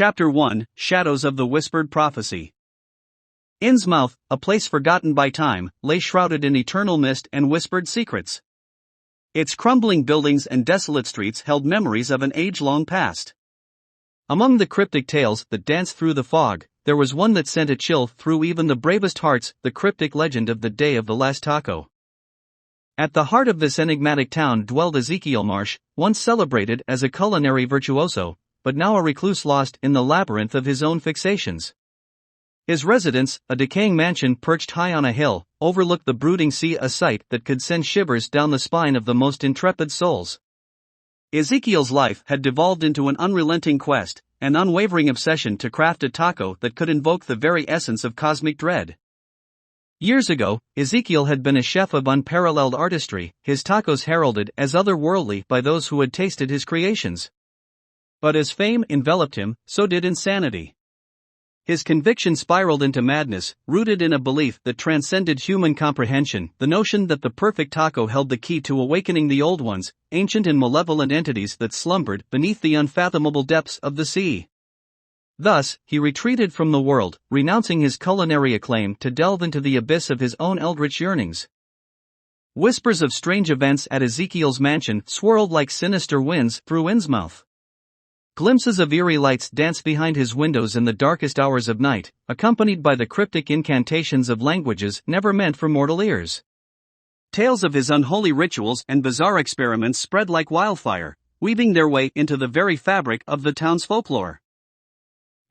Chapter 1, Shadows of the Whispered Prophecy. Innsmouth, a place forgotten by time, lay shrouded in eternal mist and whispered secrets. Its crumbling buildings and desolate streets held memories of an age-long past. Among the cryptic tales that danced through the fog, there was one that sent a chill through even the bravest hearts, the cryptic legend of the Day of the Last Taco. At the heart of this enigmatic town dwelled Ezekiel Marsh, once celebrated as a culinary virtuoso, but now a recluse lost in the labyrinth of his own fixations. His residence, a decaying mansion perched high on a hill, overlooked the brooding sea, a sight that could send shivers down the spine of the most intrepid souls. Ezekiel's life had devolved into an unrelenting quest, an unwavering obsession to craft a taco that could invoke the very essence of cosmic dread. Years ago, Ezekiel had been a chef of unparalleled artistry, his tacos heralded as otherworldly by those who had tasted his creations. But as fame enveloped him, so did insanity. His conviction spiraled into madness, rooted in a belief that transcended human comprehension, the notion that the perfect taco held the key to awakening the old ones, ancient and malevolent entities that slumbered beneath the unfathomable depths of the sea. Thus, he retreated from the world, renouncing his culinary acclaim to delve into the abyss of his own eldritch yearnings. Whispers of strange events at Ezekiel's mansion swirled like sinister winds through Innsmouth. Glimpses of eerie lights danced behind his windows in the darkest hours of night, accompanied by the cryptic incantations of languages never meant for mortal ears. Tales of his unholy rituals and bizarre experiments spread like wildfire, weaving their way into the very fabric of the town's folklore.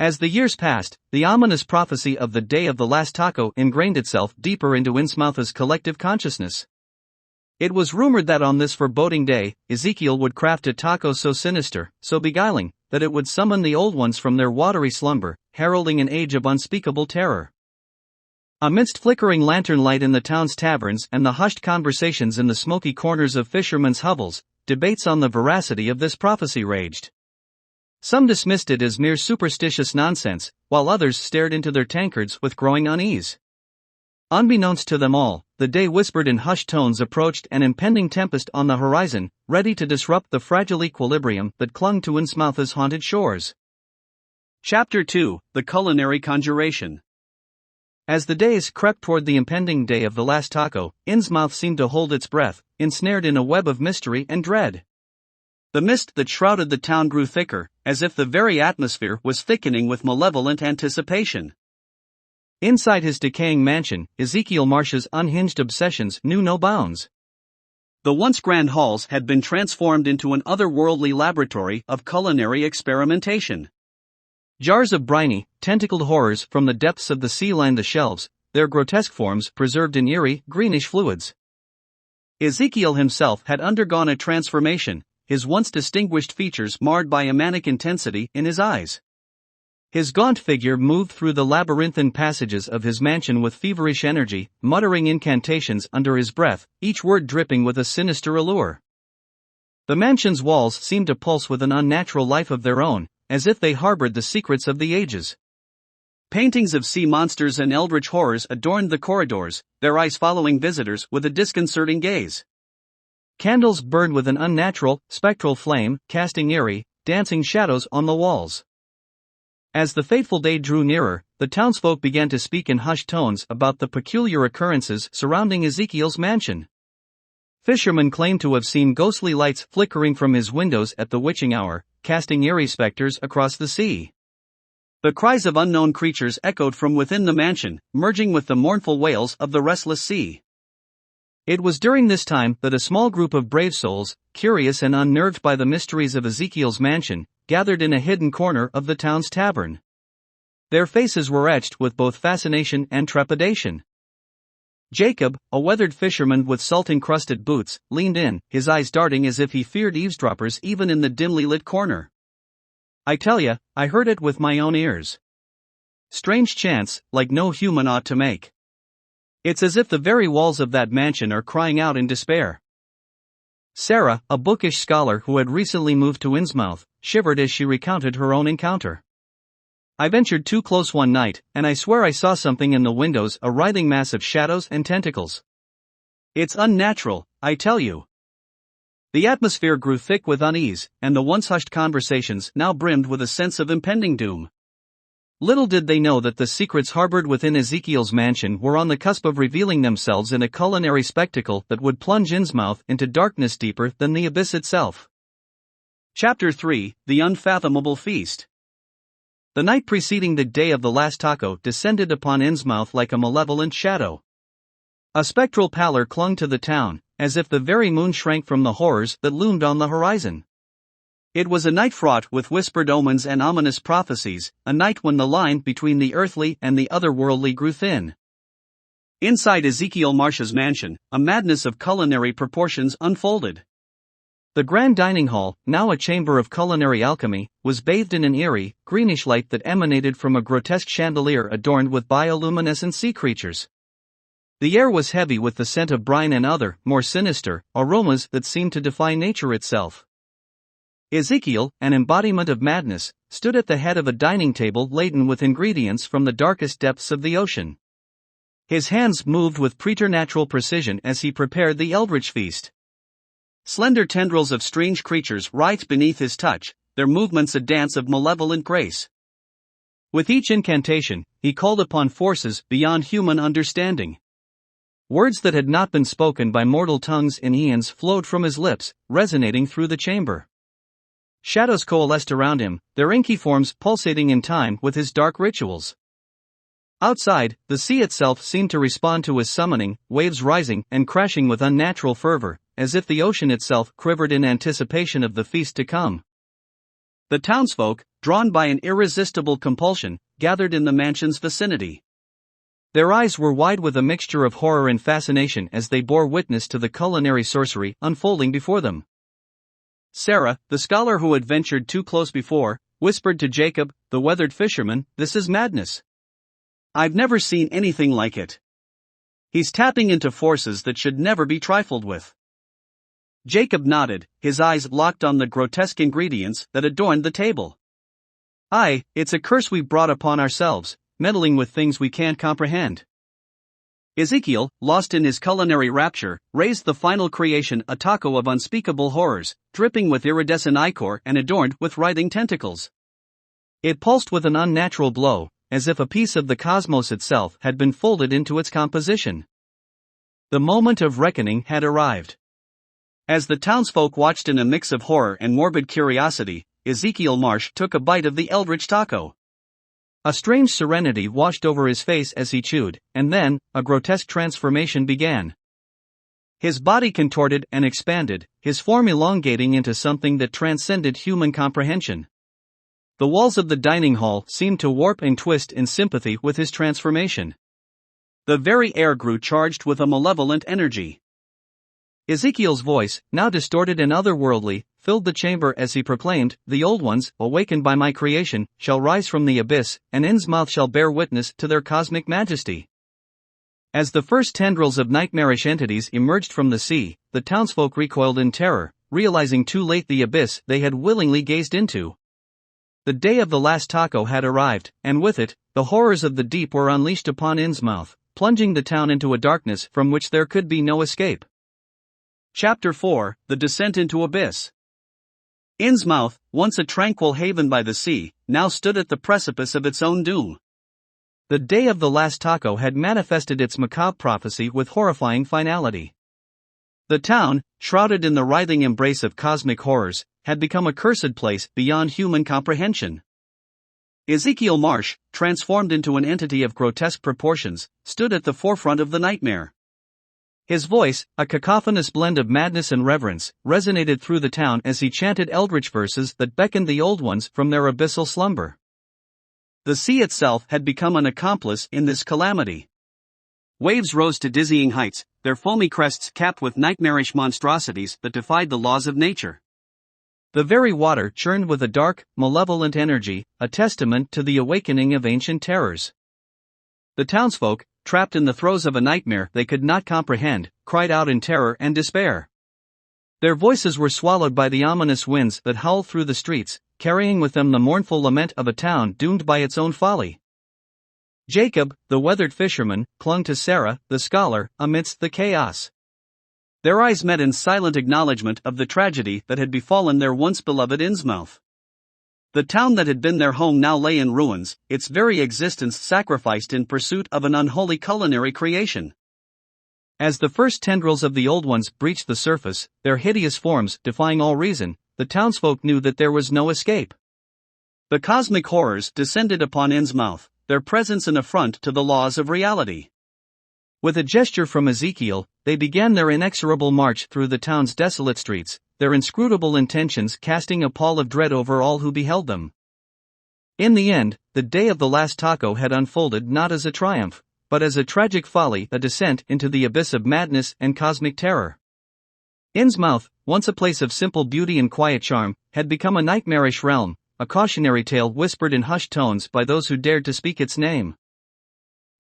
As the years passed, the ominous prophecy of the Day of the Last Taco ingrained itself deeper into Innsmouth's collective consciousness. It was rumored that on this foreboding day, Ezekiel would craft a taco so sinister, so beguiling, that it would summon the old ones from their watery slumber, heralding an age of unspeakable terror. Amidst flickering lantern light in the town's taverns and the hushed conversations in the smoky corners of fishermen's hovels, debates on the veracity of this prophecy raged. Some dismissed it as mere superstitious nonsense, while others stared into their tankards with growing unease. Unbeknownst to them all, the day whispered in hushed tones approached an impending tempest on the horizon, ready to disrupt the fragile equilibrium that clung to Innsmouth's haunted shores. Chapter 2, The Culinary Conjuration. As the days crept toward the impending Day of the Last Taco, Innsmouth seemed to hold its breath, ensnared in a web of mystery and dread. The mist that shrouded the town grew thicker, as if the very atmosphere was thickening with malevolent anticipation. Inside his decaying mansion, Ezekiel Marsh's unhinged obsessions knew no bounds. The once grand halls had been transformed into an otherworldly laboratory of culinary experimentation. Jars of briny, tentacled horrors from the depths of the sea lined the shelves, their grotesque forms preserved in eerie, greenish fluids. Ezekiel himself had undergone a transformation, his once distinguished features marred by a manic intensity in his eyes. His gaunt figure moved through the labyrinthine passages of his mansion with feverish energy, muttering incantations under his breath, each word dripping with a sinister allure. The mansion's walls seemed to pulse with an unnatural life of their own, as if they harbored the secrets of the ages. Paintings of sea monsters and eldritch horrors adorned the corridors, their eyes following visitors with a disconcerting gaze. Candles burned with an unnatural, spectral flame, casting eerie, dancing shadows on the walls. As the fateful day drew nearer, the townsfolk began to speak in hushed tones about the peculiar occurrences surrounding Ezekiel's mansion. Fishermen claimed to have seen ghostly lights flickering from his windows at the witching hour, casting eerie specters across the sea. The cries of unknown creatures echoed from within the mansion, merging with the mournful wails of the restless sea. It was during this time that a small group of brave souls, curious and unnerved by the mysteries of Ezekiel's mansion, gathered in a hidden corner of the town's tavern. Their faces were etched with both fascination and trepidation. Jacob, a weathered fisherman with salt-encrusted boots, leaned in, his eyes darting as if he feared eavesdroppers even in the dimly lit corner. "I tell ya, I heard it with my own ears. Strange chants, like no human ought to make. It's as if the very walls of that mansion are crying out in despair." Sarah, a bookish scholar who had recently moved to Innsmouth, shivered as she recounted her own encounter. "I ventured too close one night, and I swear I saw something in the windows, a writhing mass of shadows and tentacles. It's unnatural, I tell you." The atmosphere grew thick with unease, and the once hushed conversations now brimmed with a sense of impending doom. Little did they know that the secrets harbored within Ezekiel's mansion were on the cusp of revealing themselves in a culinary spectacle that would plunge Innsmouth into darkness deeper than the abyss itself. Chapter 3: The Unfathomable Feast. The night preceding the day of the last taco descended upon Innsmouth like a malevolent shadow. A spectral pallor clung to the town, as if the very moon shrank from the horrors that loomed on the horizon. It was a night fraught with whispered omens and ominous prophecies, a night when the line between the earthly and the otherworldly grew thin. Inside Ezekiel Marsh's mansion, a madness of culinary proportions unfolded. The grand dining hall, now a chamber of culinary alchemy, was bathed in an eerie, greenish light that emanated from a grotesque chandelier adorned with bioluminescent sea creatures. The air was heavy with the scent of brine and other, more sinister, aromas that seemed to defy nature itself. Ezekiel, an embodiment of madness, stood at the head of a dining table laden with ingredients from the darkest depths of the ocean. His hands moved with preternatural precision as he prepared the Eldritch feast. Slender tendrils of strange creatures writhed beneath his touch, their movements a dance of malevolent grace. With each incantation, he called upon forces beyond human understanding. Words that had not been spoken by mortal tongues in eons flowed from his lips, resonating through the chamber. Shadows coalesced around him, their inky forms pulsating in time with his dark rituals. Outside, the sea itself seemed to respond to his summoning, waves rising and crashing with unnatural fervor, as if the ocean itself quivered in anticipation of the feast to come. The townsfolk, drawn by an irresistible compulsion, gathered in the mansion's vicinity. Their eyes were wide with a mixture of horror and fascination as they bore witness to the culinary sorcery unfolding before them. Sarah, the scholar who had ventured too close before, whispered to Jacob, the weathered fisherman, "This is madness. I've never seen anything like it. He's tapping into forces that should never be trifled with." Jacob nodded, his eyes locked on the grotesque ingredients that adorned the table. "Aye, it's a curse we've brought upon ourselves, meddling with things we can't comprehend." Ezekiel, lost in his culinary rapture, raised the final creation, a taco of unspeakable horrors, dripping with iridescent ichor and adorned with writhing tentacles. It pulsed with an unnatural glow, as if a piece of the cosmos itself had been folded into its composition. The moment of reckoning had arrived. As the townsfolk watched in a mix of horror and morbid curiosity, Ezekiel Marsh took a bite of the Eldritch taco. A strange serenity washed over his face as he chewed, and then, a grotesque transformation began. His body contorted and expanded, his form elongating into something that transcended human comprehension. The walls of the dining hall seemed to warp and twist in sympathy with his transformation. The very air grew charged with a malevolent energy. Ezekiel's voice, now distorted and otherworldly, filled the chamber as he proclaimed, "The old ones, awakened by my creation, shall rise from the abyss, and Innsmouth shall bear witness to their cosmic majesty." As the first tendrils of nightmarish entities emerged from the sea, the townsfolk recoiled in terror, realizing too late the abyss they had willingly gazed into. The day of the last taco had arrived, and with it, the horrors of the deep were unleashed upon Innsmouth, plunging the town into a darkness from which there could be no escape. Chapter 4: The Descent into Abyss. Innsmouth, once a tranquil haven by the sea, now stood at the precipice of its own doom. The day of the last taco had manifested its macabre prophecy with horrifying finality. The town, shrouded in the writhing embrace of cosmic horrors, had become a cursed place beyond human comprehension. Ezekiel Marsh, transformed into an entity of grotesque proportions, stood at the forefront of the nightmare. His voice, a cacophonous blend of madness and reverence, resonated through the town as he chanted eldritch verses that beckoned the old ones from their abyssal slumber. The sea itself had become an accomplice in this calamity. Waves rose to dizzying heights, their foamy crests capped with nightmarish monstrosities that defied the laws of nature. The very water churned with a dark, malevolent energy, a testament to the awakening of ancient terrors. The townsfolk, trapped in the throes of a nightmare they could not comprehend, cried out in terror and despair. Their voices were swallowed by the ominous winds that howled through the streets, carrying with them the mournful lament of a town doomed by its own folly. Jacob, the weathered fisherman, clung to Sarah, the scholar, amidst the chaos. Their eyes met in silent acknowledgement of the tragedy that had befallen their once beloved Innsmouth. The town that had been their home now lay in ruins, its very existence sacrificed in pursuit of an unholy culinary creation. As the first tendrils of the old ones breached the surface, their hideous forms defying all reason, the townsfolk knew that there was no escape. The cosmic horrors descended upon Innsmouth, their presence an affront to the laws of reality. With a gesture from Ezekiel, they began their inexorable march through the town's desolate streets, their inscrutable intentions casting a pall of dread over all who beheld them. In the end, the day of the last taco had unfolded not as a triumph, but as a tragic folly, a descent into the abyss of madness and cosmic terror. Innsmouth, once a place of simple beauty and quiet charm, had become a nightmarish realm, a cautionary tale whispered in hushed tones by those who dared to speak its name.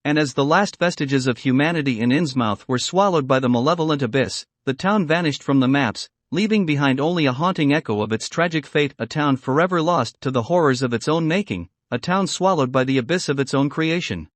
And as the last vestiges of humanity in Innsmouth were swallowed by the malevolent abyss, the town vanished from the maps, leaving behind only a haunting echo of its tragic fate, a town forever lost to the horrors of its own making, a town swallowed by the abyss of its own creation.